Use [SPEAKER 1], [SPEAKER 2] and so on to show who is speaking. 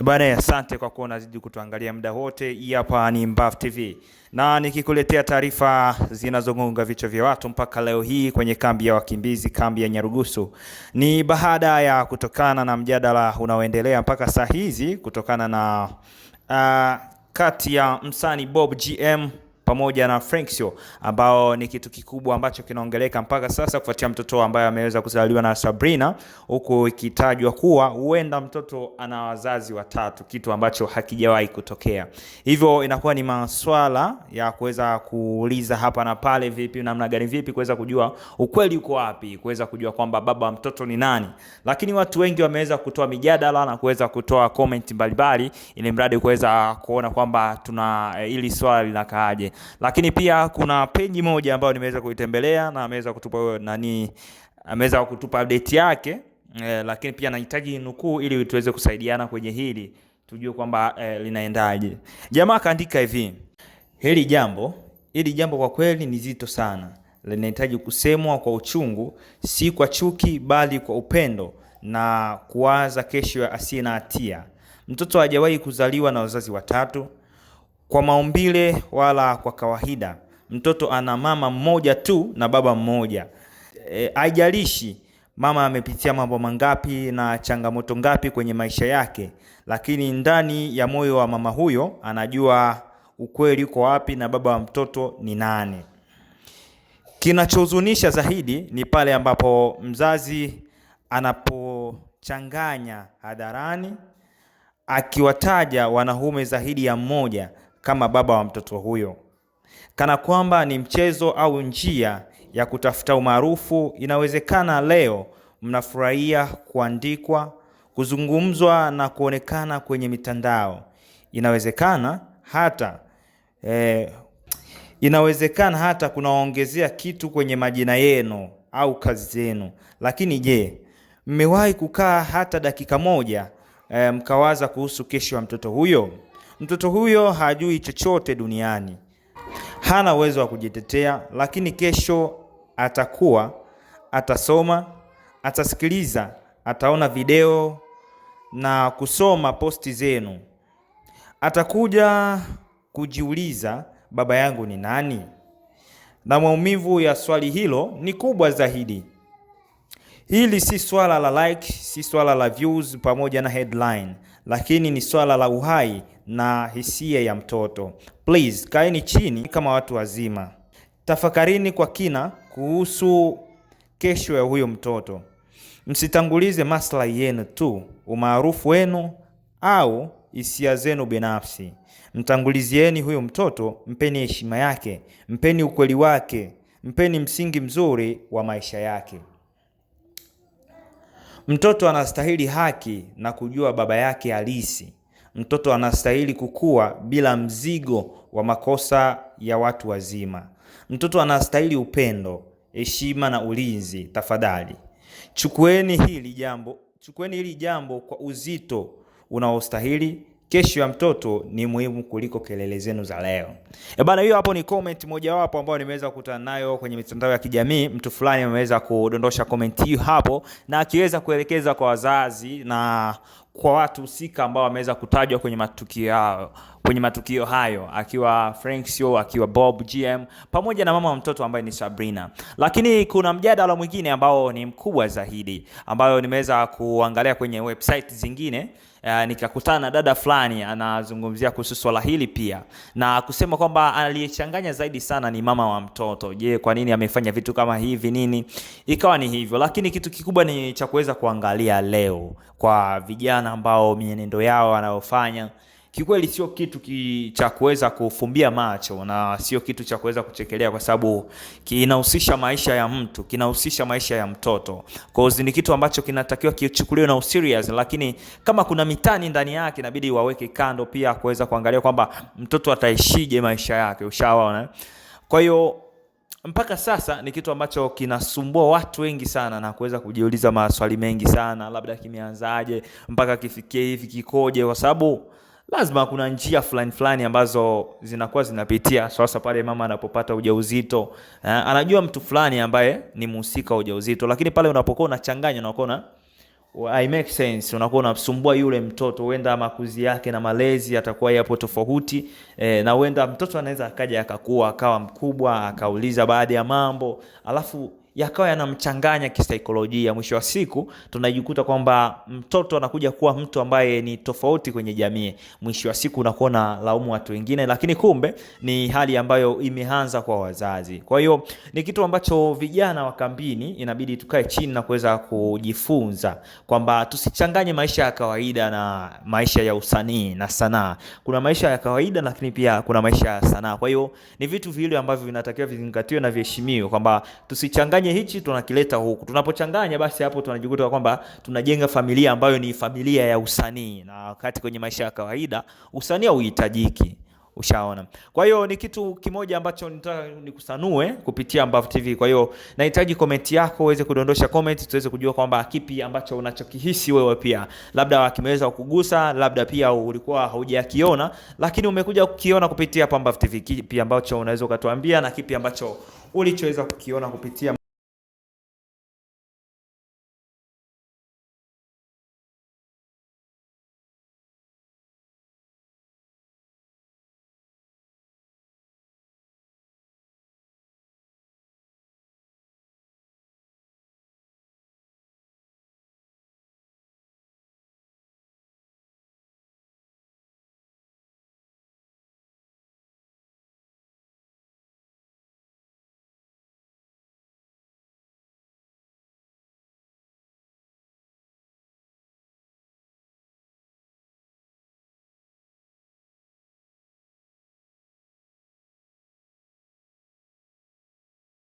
[SPEAKER 1] Bwana, asante kwa kuwa unazidi kutuangalia muda wote. Hii hapa ni Mbavu TV. Na nikikuletea taarifa zinazogonga vichwa vya watu mpaka leo hii kwenye kambi ya wakimbizi, kambi ya Nyarugusu. Ni baada ya kutokana na mjadala unaoendelea mpaka saa hizi kutokana na kati ya msanii Bob GM pamoja na Franksio, ambao ni kitu kikubwa ambacho kinaongeleka mpaka sasa kufuatia mtoto ambaye ameweza kuzaliwa na Sabrina, huku ikitajwa kuwa huenda mtoto ana wazazi watatu, kitu ambacho hakijawahi kutokea. Hivyo inakuwa ni maswala ya kuweza kuuliza hapa na pale, vipi namna gani, vipi kuweza kujua ukweli uko wapi, kuweza kujua kwamba baba wa mtoto ni nani. Lakini watu wengi wameweza kutoa mijadala na kuweza kutoa comment mbalimbali ili mradi kuweza kuona kwamba tuna ili swali linakaaje. Lakini pia kuna page moja ambayo nimeweza kuitembelea na ameweza kutupa update yake, lakini pia nahitaji nukuu ili tuweze kusaidiana kwenye hili tujue kwamba linaendaje. Jamaa kaandika hivi: hili jambo kwa kweli ni zito sana, linahitaji kusemwa kwa uchungu, si kwa chuki bali kwa upendo na kuwaza kesho ya asiye na hatia. Mtoto hajawahi kuzaliwa na wazazi watatu kwa maumbile wala kwa kawaida. Mtoto ana mama mmoja tu na baba mmoja. Haijalishi mama amepitia mambo mangapi na changamoto ngapi kwenye maisha yake, lakini ndani ya moyo wa mama huyo anajua ukweli uko wapi na baba wa mtoto ni nani. Kinachohuzunisha zaidi ni pale ambapo mzazi anapochanganya hadharani akiwataja wanaume zaidi ya mmoja kama baba wa mtoto huyo, kana kwamba ni mchezo au njia ya kutafuta umaarufu. Inawezekana leo mnafurahia kuandikwa, kuzungumzwa na kuonekana kwenye mitandao. Inawezekana hata kunaongezea kitu kwenye majina yenu au kazi zenu. Lakini je, mmewahi kukaa hata dakika moja mkawaza kuhusu kesho ya mtoto huyo? Mtoto huyo hajui chochote duniani, hana uwezo wa kujitetea, lakini kesho atakuwa, atasoma, atasikiliza, ataona video na kusoma posti zenu. Atakuja kujiuliza, baba yangu ni nani? Na maumivu ya swali hilo ni kubwa zaidi. Hili si swala la like, si swala la views pamoja na headline, lakini ni swala la uhai na hisia ya mtoto. Please, kaeni chini kama watu wazima. Tafakarini kwa kina kuhusu kesho ya huyo mtoto. Msitangulize maslahi yenu tu, umaarufu wenu au hisia zenu binafsi. Mtangulizieni huyo mtoto, mpeni heshima yake, mpeni ukweli wake, mpeni msingi mzuri wa maisha yake. Mtoto anastahili haki na kujua baba yake halisi. Mtoto anastahili kukua bila mzigo wa makosa ya watu wazima. Mtoto anastahili upendo, heshima na ulinzi. Tafadhali, chukueni hili jambo kwa uzito unaostahili. Kesho ya mtoto ni muhimu kuliko kelele zenu za leo. Bana, hiyo hapo ni comment moja wapo ambayo nimeweza kukutana nayo kwenye mitandao ya kijamii. Mtu fulani ameweza kudondosha comment hiyo hapo na akiweza kuelekeza kwa wazazi na kwa watu husika ambao wameweza kutajwa kwenye matukio hayo, akiwa Franksio, akiwa Bob GM pamoja na mama wa mtoto ambaye ni Sabrina. Lakini kuna mjadala mwingine ambao ni mkubwa zaidi ambayo nimeweza kuangalia kwenye website zingine. Nikakutana na dada fulani anazungumzia kuhusu swala hili pia na kusema kwamba aliyechanganya zaidi sana ni mama wa mtoto. Je, kwa nini amefanya vitu kama hivi nini? Ikawa ni hivyo, lakini kitu kikubwa ni cha kuweza kuangalia leo kwa vijana ambao mienendo yao wanayofanya kikweli sio kitu cha kuweza kufumbia macho na sio kitu cha kuweza kuchekelea, kwa sababu kinahusisha maisha ya mtu, kinahusisha maisha ya mtoto. Kwa hiyo ni kitu ambacho kinatakiwa kichukuliwe na serious, lakini kama kuna mitani ndani yake inabidi waweke kando pia kuweza kuangalia kwamba mtoto ataishije maisha yake. Ushaona? Kwa hiyo mpaka sasa ni kitu ambacho kinasumbua watu wengi sana na kuweza kujiuliza maswali mengi sana, labda kimeanzaje mpaka kifikie hivi, kikoje, kwa sababu lazima kuna njia fulani ambazo zinakuwa zinapitia. Sasa pale mama anapopata ujauzito, anajua mtu fulani ambaye ni mhusika wa ujauzito, lakini pale unapokuwa unachanganya na unaona I make sense, unakuwa unamsumbua yule mtoto, huenda makuzi yake na malezi atakuwa yapo tofauti na huenda mtoto anaweza akaja akakua akawa mkubwa akauliza baadhi ya mambo alafu yakawa yanamchanganya kisaikolojia. Mwisho wa siku tunajikuta kwamba mtoto anakuja kuwa mtu ambaye ni tofauti kwenye jamii. Mwisho wa siku unakuwa na laumu watu wengine, lakini kumbe ni hali ambayo imeanza kwa wazazi. Kwa hiyo ni kitu ambacho vijana wa kambini inabidi tukae chini na kuweza kujifunza kwamba tusichanganye maisha ya kawaida na maisha ya usanii na sanaa. Kuna maisha ya kawaida lakini pia kuna maisha ya sanaa. Kwa hiyo ni vitu vile ambavyo vinatakiwa vizingatiwe na viheshimiwe, kwamba tusichanganye hichi tunakileta huku. Tunapochanganya basi hapo tunajikuta kwamba tunajenga familia ambayo ni familia ya usanii, na wakati kwenye maisha ya kawaida usanii hauhitajiki. Ushaona? Kwa hiyo ni kitu kimoja ambacho nitaka nikusanue kupitia Mbavu TV. Kwa hiyo nahitaji comment yako, uweze kudondosha comment tuweze kujua kwamba kipi ambacho unachokihisi wewe pia. Labda kimeweza kukugusa, labda pia ulikuwa haujakiona lakini umekuja kukiona kupitia Mbavu TV. Kipi ambacho unaweza ukatuambia na kipi ambacho ulichoweza kukiona kupitia